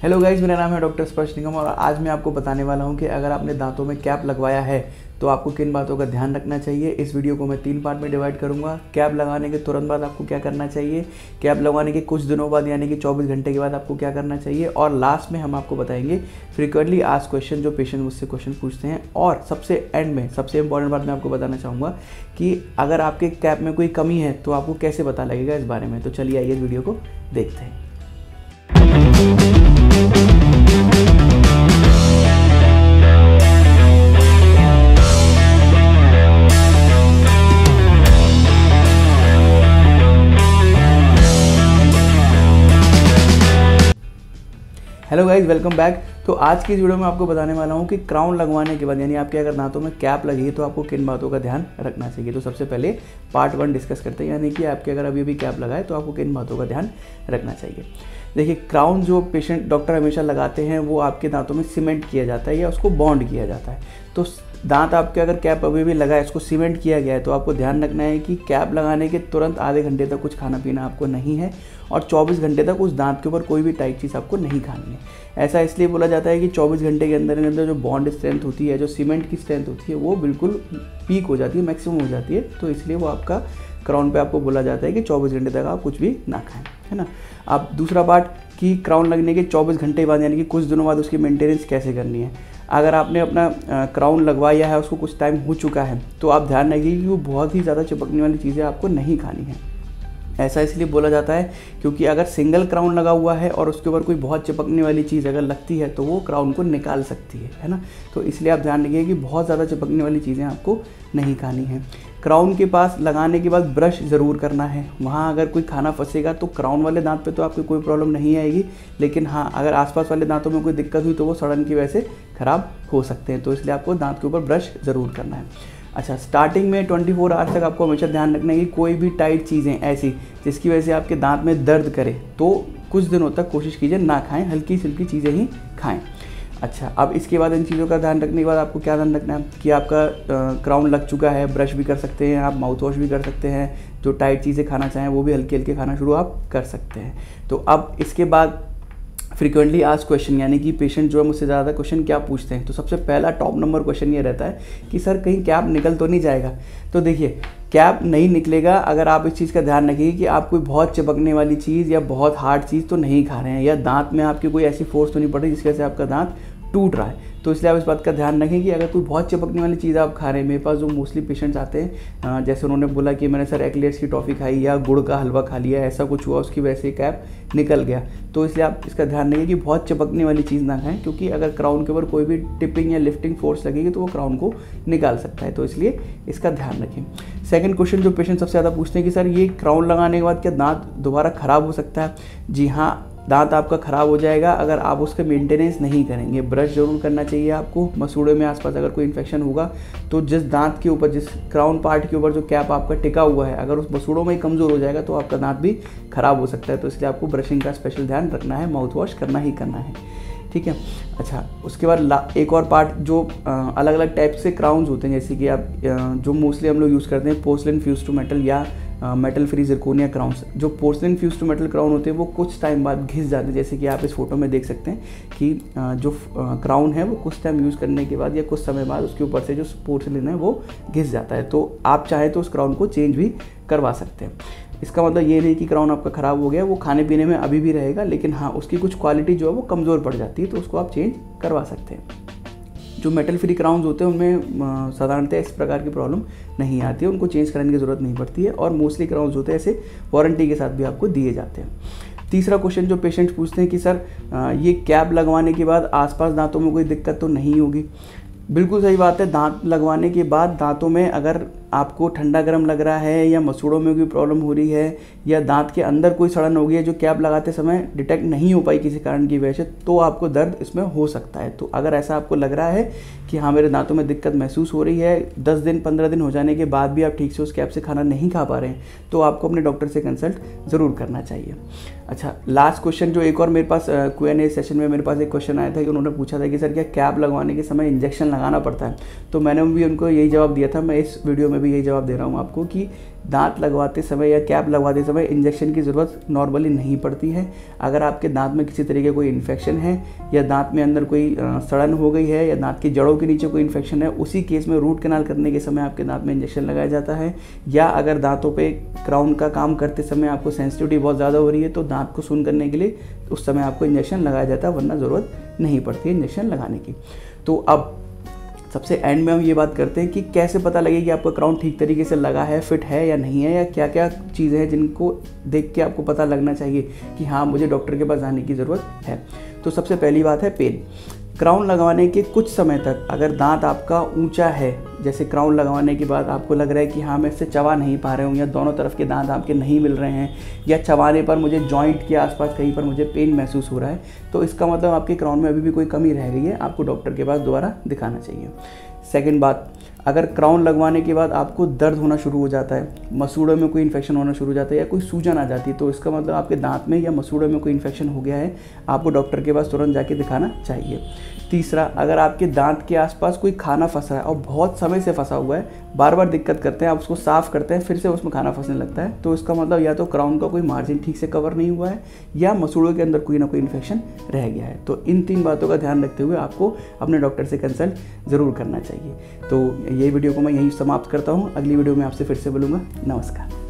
Hello guys, मेरा नाम है डॉक्टर स्पर्श निगम और आज मैं आपको बताने वाला हूं कि अगर आपने दांतों में कैप लगवाया है तो आपको किन बातों का ध्यान रखना चाहिए। इस वीडियो को मैं 3 पार्ट में डिवाइड करूंगा। कैप लगाने के तुरंत बाद आपको क्या करना चाहिए, कैप लगवाने के कुछ दिनों बाद यानी कि 24 घंटे के बाद आपको क्या करना चाहिए, और लास्ट में हम आपको बताएंगे फ्रीक्वेंटली आस्क्ड क्वेश्चन जो पेशेंट मुझसे क्वेश्चन पूछते हैं। और सबसे एंड में सबसे इंपॉर्टेंट बात मैं आपको बताना चाहूँगा कि अगर आपके कैप में कोई कमी है तो आपको कैसे पता लगेगा इस बारे में। तो चलिए आइए इस वीडियो को देखते हैं। Hello guys, welcome back. तो आज की इस वीडियो में आपको बताने वाला हूँ कि क्राउन लगवाने के बाद यानी आपके अगर दांतों में कैप लगी है तो आपको किन बातों का ध्यान रखना चाहिए। तो सबसे पहले पार्ट 1 डिस्कस करते हैं, यानी कि आपके अगर अभी कैप लगा है तो आपको किन बातों का ध्यान रखना चाहिए। देखिए, क्राउन जो पेशेंट डॉक्टर हमेशा लगाते हैं वो आपके दांतों में सीमेंट किया जाता है या उसको बॉन्ड किया जाता है। तो दांत आपके अगर कैप अभी भी लगा है, इसको सीमेंट किया गया है, तो आपको ध्यान रखना है कि कैप लगाने के तुरंत आधे घंटे तक कुछ खाना पीना आपको नहीं है और 24 घंटे तक उस दांत के ऊपर कोई भी टाइट चीज़ आपको नहीं खानी है। ऐसा इसलिए बोला जाता है कि 24 घंटे के अंदर जो बॉन्ड स्ट्रेंथ होती है, जो सीमेंट की स्ट्रेंथ होती है, वो बिल्कुल पीक हो जाती है, मैक्सिमम हो जाती है। तो इसलिए वो आपका क्राउन पे आपको बोला जाता है कि 24 घंटे तक आप कुछ भी ना खाएं, है ना। अब दूसरा पार्ट कि क्राउन लगने के 24 घंटे बाद यानी कि कुछ दिनों बाद उसकी मेंटेनेंस कैसे करनी है। अगर आपने अपना क्राउन लगवाया है, उसको कुछ टाइम हो चुका है, तो आप ध्यान रखिए कि वो बहुत ही ज़्यादा चिपकने वाली चीज़ें आपको नहीं खानी है। ऐसा इसलिए बोला जाता है क्योंकि अगर सिंगल क्राउन लगा हुआ है और उसके ऊपर कोई बहुत चिपकने वाली चीज़ अगर लगती है तो वो क्राउन को निकाल सकती है ना। तो इसलिए आप ध्यान रखिए कि बहुत ज़्यादा चिपकने वाली चीज़ें आपको नहीं खानी है। क्राउन के पास लगाने के बाद ब्रश ज़रूर करना है। वहाँ अगर कोई खाना फंसेगा तो क्राउन वाले दांत पे तो आपको कोई प्रॉब्लम नहीं आएगी, लेकिन हाँ, अगर आसपास वाले दांतों में कोई दिक्कत हुई तो वो सड़न की वजह से ख़राब हो सकते हैं। तो इसलिए आपको दांत के ऊपर ब्रश ज़रूर करना है। अच्छा, स्टार्टिंग में 24 आवर्स तक आपको हमेशा ध्यान रखना है कि कोई भी टाइट चीज़ें ऐसी जिसकी वजह से आपके दांत में दर्द करे तो कुछ दिनों तक कोशिश कीजिए ना खाएं, हल्की सिल्की चीज़ें ही खाएं। अच्छा, अब इसके बाद इन चीज़ों का ध्यान रखने के बाद आपको क्या ध्यान रखना है कि आपका क्राउन लग चुका है, ब्रश भी कर सकते हैं आप, माउथ वॉश भी कर सकते हैं, जो टाइट चीज़ें खाना चाहें वो भी हल्के हल्के खाना शुरू आप कर सकते हैं। तो अब इसके बाद फ्रीक्वेंटली आस्क्ड क्वेश्चन, यानी कि पेशेंट जो है मुझसे ज़्यादा क्वेश्चन क्या पूछते हैं। तो सबसे पहला टॉप नंबर क्वेश्चन ये रहता है कि सर कहीं कैप निकल तो नहीं जाएगा। तो देखिए, कैप नहीं निकलेगा अगर आप इस चीज़ का ध्यान रखिए कि आप कोई बहुत चिपकने वाली चीज़ या बहुत हार्ड चीज़ तो नहीं खा रहे हैं, या दांत में आपकी कोई ऐसी फोर्स तो नहीं पड़ रही जिसकी वजह से आपका दांत टूट रहा है। तो इसलिए आप इस बात का ध्यान रखें कि अगर कोई बहुत चिपकने वाली चीज़ आप खा रहे हैं। मेरे पास जो मोस्टली पेशेंट्स आते हैं, जैसे उन्होंने बोला कि मैंने सर एक्लेयर्स की टॉफ़ी खाई या गुड़ का हलवा खा लिया, ऐसा कुछ हुआ, उसकी वजह से कैप निकल गया। तो इसलिए आप इसका ध्यान रखें कि बहुत चिपकने वाली चीज़ ना खाएं, क्योंकि अगर क्राउन के ऊपर कोई भी टिपिंग या लिफ्टिंग फोर्स लगेगी तो वो क्राउन को निकाल सकता है। तो इसलिए इसका ध्यान रखें। सेकंड क्वेश्चन जो पेशेंट सबसे ज़्यादा पूछते हैं कि सर ये क्राउन लगाने के बाद क्या दांत दोबारा ख़राब हो सकता है। जी हाँ, दांत आपका ख़राब हो जाएगा अगर आप उसका मेंटेनेंस नहीं करेंगे। ब्रश ज़रूर करना चाहिए आपको। मसूड़े में आसपास अगर कोई इन्फेक्शन होगा तो जिस दांत के ऊपर, जिस क्राउन पार्ट के ऊपर जो कैप आपका टिका हुआ है, अगर उस मसूड़ों में ही कमज़ोर हो जाएगा तो आपका दांत भी ख़राब हो सकता है। तो इसलिए आपको ब्रशिंग का स्पेशल ध्यान रखना है, माउथ वॉश करना ही करना है, ठीक है। अच्छा, उसके बाद एक और पार्ट जो अलग अलग टाइप से क्राउन्स होते हैं, जैसे कि आप जो मोस्टली हम लोग यूज़ करते हैं पोर्सलिन फ्यूज टू मेटल या मेटल फ्री जिरकोनिया क्राउन्स। जो porcelain fuse to metal crown होते हैं वो कुछ टाइम बाद घिस जाते हैं, जैसे कि आप इस फोटो में देख सकते हैं कि जो क्राउन है वो कुछ टाइम यूज़ करने के बाद या कुछ समय बाद उसके ऊपर से जो पोर्सलिन है वो घिस जाता है। तो आप चाहें तो उस क्राउन को चेंज भी करवा सकते हैं। इसका मतलब ये नहीं कि क्राउन आपका ख़राब हो गया, वो खाने पीने में अभी भी रहेगा, लेकिन हाँ, उसकी कुछ क्वालिटी जो है वो कमज़ोर पड़ जाती है, तो उसको आप चेंज करवा सकते हैं। जो मेटल फ्री क्राउन्स होते हैं उनमें साधारणतः इस प्रकार की प्रॉब्लम नहीं आती है, उनको चेंज करने की ज़रूरत नहीं पड़ती है, और मोस्टली क्राउन्स होते हैं ऐसे वारंटी के साथ भी आपको दिए जाते हैं। तीसरा क्वेश्चन जो पेशेंट्स पूछते हैं कि सर ये कैप लगवाने के बाद आसपास दांतों में कोई दिक्कत तो नहीं होगी। बिल्कुल सही बात है। दांत लगवाने के बाद दांतों में अगर आपको ठंडा गर्म लग रहा है या मसूड़ों में कोई प्रॉब्लम हो रही है या दांत के अंदर कोई सड़न हो गई है जो कैप लगाते समय डिटेक्ट नहीं हो पाई किसी कारण की वजह से, तो आपको दर्द इसमें हो सकता है। तो अगर ऐसा आपको लग रहा है कि हाँ मेरे दांतों में दिक्कत महसूस हो रही है, 10 दिन 15 दिन हो जाने के बाद भी आप ठीक से उस कैप से खाना नहीं खा पा रहे हैं, तो आपको अपने डॉक्टर से कंसल्ट ज़रूर करना चाहिए। अच्छा, लास्ट क्वेश्चन जो एक और मेरे पास Q&A सेशन में मेरे पास एक क्वेश्चन आया था कि उन्होंने पूछा था कि सर क्या कैप लगवाने के समय इंजेक्शन लगाना पड़ता है। तो मैंने भी उनको यही जवाब दिया था, मैं इस वीडियो में भी यही जवाब दे रहा हूँ आपको कि दांत लगवाते समय या कैप लगवाते समय इंजेक्शन की ज़रूरत नॉर्मली नहीं पड़ती है। अगर आपके दांत में किसी तरीके कोई इन्फेक्शन है या दांत में अंदर कोई सड़न हो गई है या दांत की जड़ों के नीचे कोई इन्फेक्शन है, उसी केस में रूट कैनाल करने के समय आपके दांत में इंजेक्शन लगाया जाता है। या अगर दांतों पे क्राउन का काम करते समय आपको सेंसिटिविटी बहुत ज़्यादा हो रही है तो दांत को सून करने के लिए उस समय आपको इंजेक्शन लगाया जाता है, वरना ज़रूरत नहीं पड़ती है इंजेक्शन लगाने की। तो अब सबसे एंड में हम ये बात करते हैं कि कैसे पता लगे कि आपका क्राउन ठीक तरीके से लगा है, फिट है या नहीं है, या क्या क्या चीज़ें हैं जिनको देख के आपको पता लगना चाहिए कि हाँ मुझे डॉक्टर के पास जाने की ज़रूरत है। तो सबसे पहली बात है पेन। क्राउन लगवाने के कुछ समय तक अगर दांत आपका ऊंचा है, जैसे क्राउन लगवाने के बाद आपको लग रहा है कि हाँ मैं इससे चबा नहीं पा रहा हूँ, या दोनों तरफ के दांत आपके नहीं मिल रहे हैं, या चबाने पर मुझे जॉइंट के आसपास कहीं पर मुझे पेन महसूस हो रहा है, तो इसका मतलब आपके क्राउन में अभी भी कोई कमी रह गई है, आपको डॉक्टर के पास दोबारा दिखाना चाहिए। सेकेंड बात, अगर क्राउन लगवाने के बाद आपको दर्द होना शुरू हो जाता है, मसूड़ों में कोई इन्फेक्शन होना शुरू हो जाता है या कोई सूजन आ जाती है, तो इसका मतलब आपके दांत में या मसूड़ों में कोई इन्फेक्शन हो गया है, आपको डॉक्टर के पास तुरंत जाके दिखाना चाहिए। तीसरा, अगर आपके दांत के आसपास कोई खाना फंसा है और बहुत समय से फंसा हुआ है, बार बार दिक्कत करते हैं, आप उसको साफ़ करते हैं फिर से उसमें खाना फंसने लगता है, तो इसका मतलब या तो क्राउन का कोई मार्जिन ठीक से कवर नहीं हुआ है या मसूड़ों के अंदर कोई ना कोई इन्फेक्शन रह गया है। तो इन 3 बातों का ध्यान रखते हुए आपको अपने डॉक्टर से कंसल्ट ज़रूर करना चाहिए। तो ये वीडियो को मैं यहीं समाप्त करता हूँ। अगली वीडियो में आपसे फिर से मिलूँगा। नमस्कार।